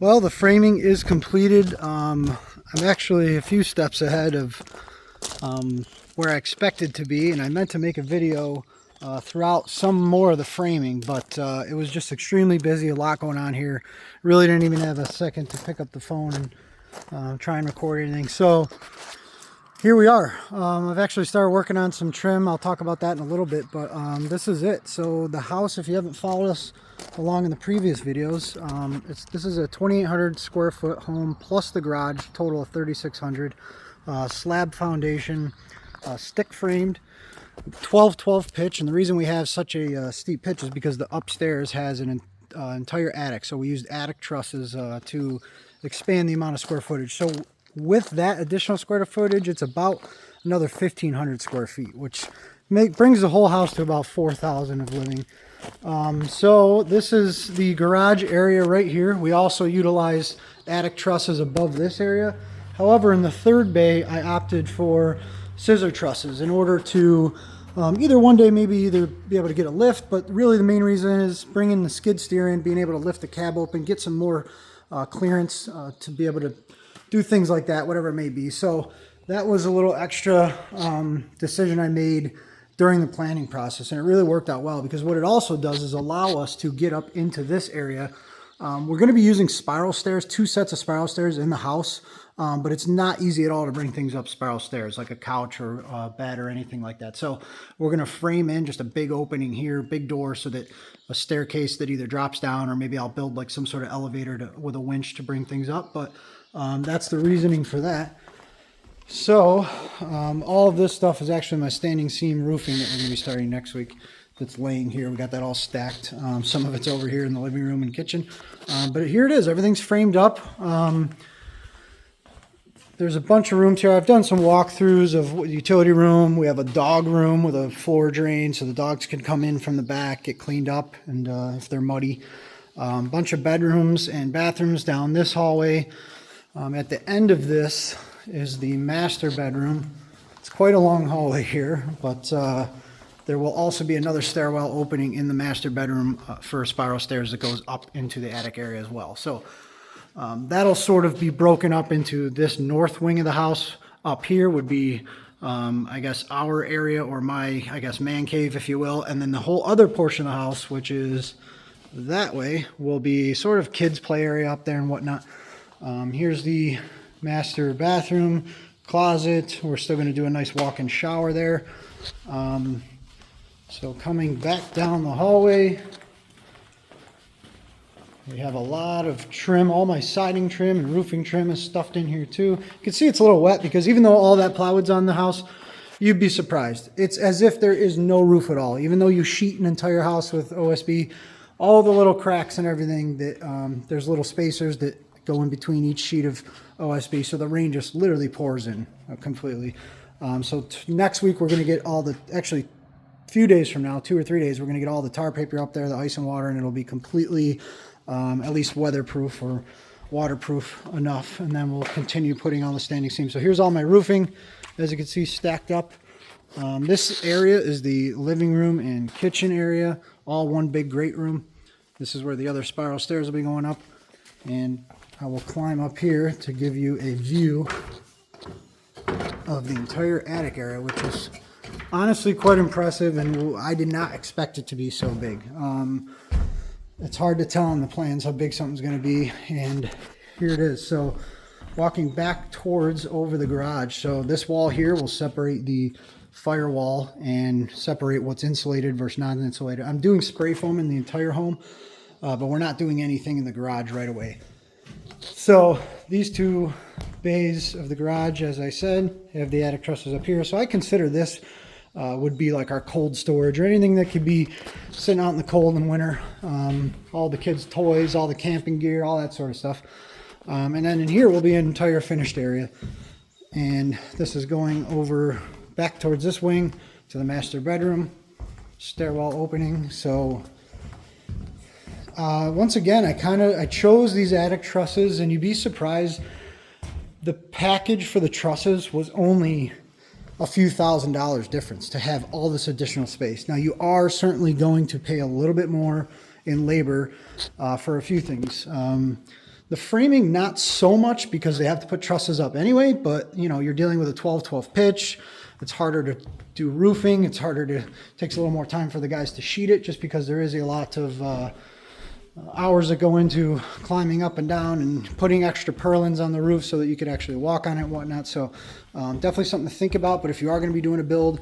Well, the framing is completed. I'm actually a few steps ahead of where I expected to be, and I meant to make a video throughout some more of the framing, but it was just extremely busy, a lot going on here. Really didn't even have a second to pick up the phone and try and record anything. So here we are. I've actually started working on some trim. I'll talk about that in a little bit, but this is it. So the house, if you haven't followed us along in the previous videos, this is a 2,800 square foot home plus the garage, total of 3,600. Slab foundation, stick framed, 12-12 pitch. And the reason we have such a steep pitch is because the upstairs has an entire attic. So we used attic trusses to expand the amount of square footage. So with that additional square footage, it's about another 1,500 square feet, which brings the whole house to about 4,000 of living. So this is the garage area right here. We also utilized attic trusses above this area. However, in the third bay, I opted for scissor trusses in order to either one day maybe be able to get a lift, but really the main reason is bringing the skid steer in, being able to lift the cab open, get some more clearance to be able to do things like that, whatever it may be. So that was a little extra decision I made during the planning process, and it really worked out well because what it also does is allow us to get up into this area. We're going to be using spiral stairs, 2 sets of spiral stairs in the house, but it's not easy at all to bring things up spiral stairs like a couch or a bed or anything like that. So we're going to frame in just a big opening here, big door, so that a staircase that either drops down, or maybe I'll build like some sort of elevator with a winch to bring things up. But that's the reasoning for that. So all of this stuff is actually my standing seam roofing that we're going to be starting next week. That's laying here. We got that all stacked. Some of it's over here in the living room and kitchen, but here it is. Everything's framed up. There's a bunch of rooms here. I've done some walkthroughs of the utility room. We have a dog room with a floor drain so the dogs can come in from the back, get cleaned up, and if they're muddy. Bunch of bedrooms and bathrooms down this hallway. At the end of this is the master bedroom. It's quite a long hallway here, but there will also be another stairwell opening in the master bedroom for spiral stairs that goes up into the attic area as well. So that'll sort of be broken up into this north wing of the house. Up here would be, I guess, our area, or my, I guess, man cave, if you will. And then the whole other portion of the house, which is that way, will be sort of kids' play area up there and whatnot. Here's the master bathroom, closet. We're still going to do a nice walk-in shower there. So coming back down the hallway, we have a lot of trim. All my siding trim and roofing trim is stuffed in here too. You can see it's a little wet because even though all that plywood's on the house, you'd be surprised. It's as if there is no roof at all. Even though you sheet an entire house with OSB, all the little cracks and everything, that there's little spacers that go in between each sheet of OSB, so the rain just literally pours in completely. So next week we're going to get all the, actually a few days from now, 2 or 3 days, we're going to get all the tar paper up there, the ice and water, and it'll be completely at least weatherproof or waterproof enough, and then we'll continue putting on the standing seam. So here's all my roofing, as you can see, stacked up. This area is the living room and kitchen area, all one big great room. This is where the other spiral stairs will be going up, and I will climb up here to give you a view of the entire attic area, which is honestly quite impressive, and I did not expect it to be so big. It's hard to tell on the plans how big something's going to be, and here it is. So walking back towards over the garage, so this wall here will separate the firewall and separate what's insulated versus non-insulated. I'm doing spray foam in the entire home, but we're not doing anything in the garage right away. So these 2 bays of the garage, as I said, have the attic trusses up here. So I consider this would be like our cold storage, or anything that could be sitting out in the cold in winter. All the kids' toys, all the camping gear, all that sort of stuff. And then in here will be an entire finished area. And this is going over back towards this wing to the master bedroom, stairwell opening. So once again, I chose these attic trusses, and you'd be surprised. The package for the trusses was only a few $1,000s difference to have all this additional space. Now you are certainly going to pay a little bit more in labor for a few things. The framing, not so much, because they have to put trusses up anyway, but you know, you're dealing with a 12-12 pitch. It's harder to do roofing. It's harder to, takes a little more time for the guys to sheet it, just because there is a lot of hours that go into climbing up and down and putting extra purlins on the roof so that you could actually walk on it and whatnot. So definitely something to think about. But if you are going to be doing a build,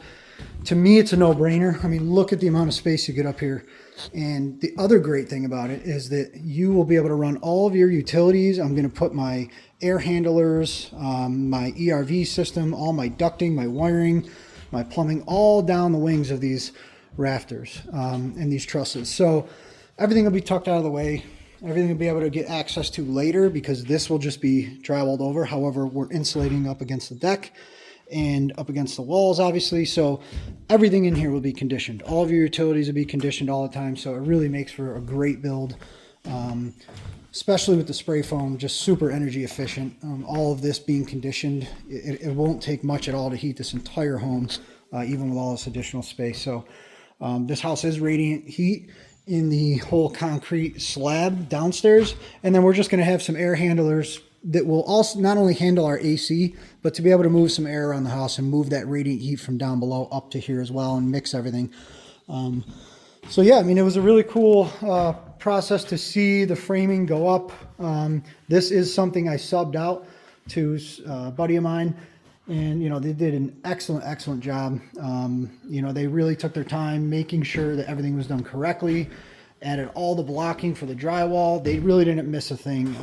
to me, it's a no-brainer. I mean, look at the amount of space you get up here. And the other great thing about it is that you will be able to run all of your utilities. I'm going to put my air handlers, my ERV system, all my ducting, my wiring, my plumbing, all down the wings of these rafters and these trusses. So everything will be tucked out of the way. Everything will be able to get access to later, because this will just be drywalled over. However, we're insulating up against the deck and up against the walls, obviously. So everything in here will be conditioned. All of your utilities will be conditioned all the time. So it really makes for a great build, especially with the spray foam, just super energy efficient. All of this being conditioned, it won't take much at all to heat this entire home, even with all this additional space. So this house is radiant heat in the whole concrete slab downstairs. And then we're just going to have some air handlers that will also not only handle our AC, but to be able to move some air around the house and move that radiant heat from down below up to here as well and mix everything. So yeah, I mean, it was a really cool process to see the framing go up. This is something I subbed out to a buddy of mine, and you know, they did an excellent job. You know, they really took their time making sure that everything was done correctly. Added all the blocking for the drywall. They really didn't miss a thing.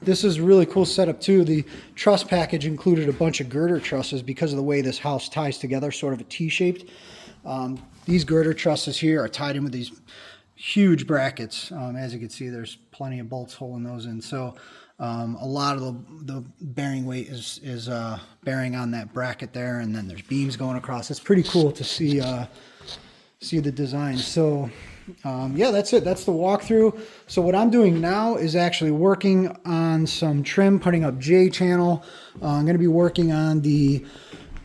This is a really cool setup too. The truss package included a bunch of girder trusses because of the way this house ties together, sort of a T-shaped. These girder trusses here are tied in with these huge brackets. As you can see, there's plenty of bolts holding those in. So a lot of the bearing weight is bearing on that bracket there, and then there's beams going across. It's pretty cool to see the design. So yeah, that's it. That's the walkthrough. So what I'm doing now is actually working on some trim, putting up J-channel. I'm going to be working on the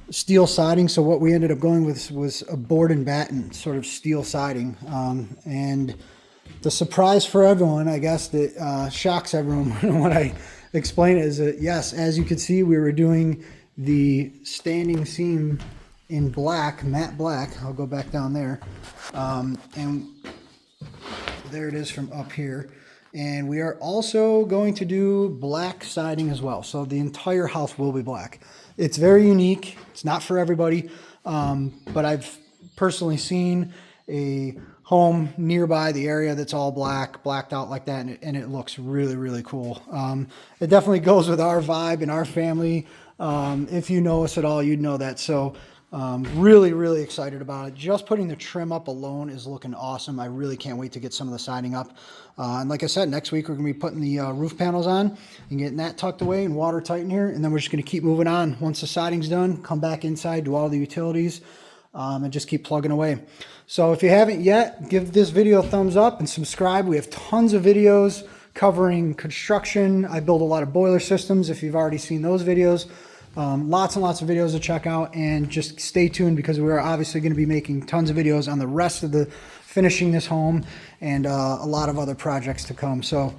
steel siding. So what we ended up going with was a board and batten sort of steel siding. And the surprise for everyone, I guess, that shocks everyone when I explain it, is that yes, as you can see, we were doing the standing seam in black, matte black. I'll go back down there. And there it is from up here. And we are also going to do black siding as well. So the entire house will be black. It's very unique. It's not for everybody. But I've personally seen a home nearby the area that's all blacked out like that. And it looks really cool. It definitely goes with our vibe and our family. If you know us at all, you'd know that. So really excited about it. Just putting the trim up alone is looking awesome. I really can't wait to get some of the siding up. And like I said, next week we're going to be putting the roof panels on and getting that tucked away and watertight in here. And then we're just going to keep moving on. Once the siding's done, come back inside, do all the utilities, and just keep plugging away. So if you haven't yet, give this video a thumbs up and subscribe. We have tons of videos covering construction. I build a lot of boiler systems. If you've already seen those videos, lots and lots of videos to check out, and just stay tuned, because we're obviously going to be making tons of videos on the rest of the finishing this home and a lot of other projects to come. So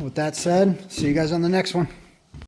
with that said, see you guys on the next one.